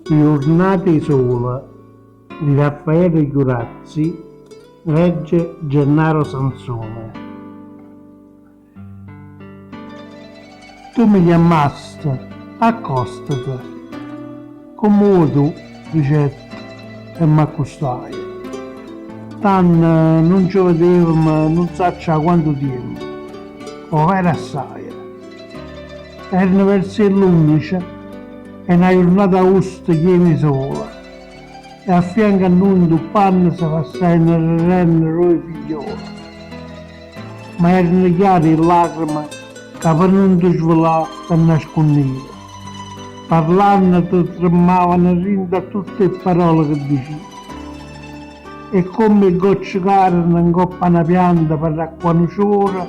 Giornate sola di Raffaele Chiurazzi, legge Gennaro Sansone. Tu mi chiamasti, accostati, come tu, dicette, e m'accostai. Tan non ci vedevamo non sa quanto tempo, o era assai. Erano verso l'11 e una giornata austa chiena sola, e a fianco a noi un panno si passavano i figlioli. Ma erano chiare le lacrime che per non ti svelare ti nascondevano. Parlando ti tremavano rinda tutte le parole che dicevi. E come gocce carne in coppa a una pianta per l'acqua c'ora,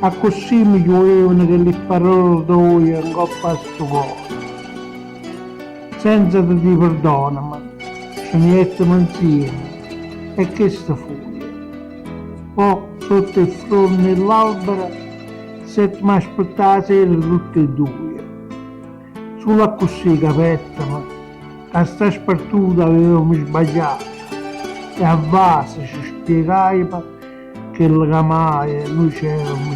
a così mi piovevano che le parole tue in coppa a sto cuore. Senza ti ti perdonami, ce ne mettiamo insieme, e che sta furia. Poi, sotto il fronte dell'albero, se mi aspettava la sera tutte e due. Solo così capettami, che sta spartuta avevamo sbagliato, e a base ci spiegava che le camaie noi ci eravamo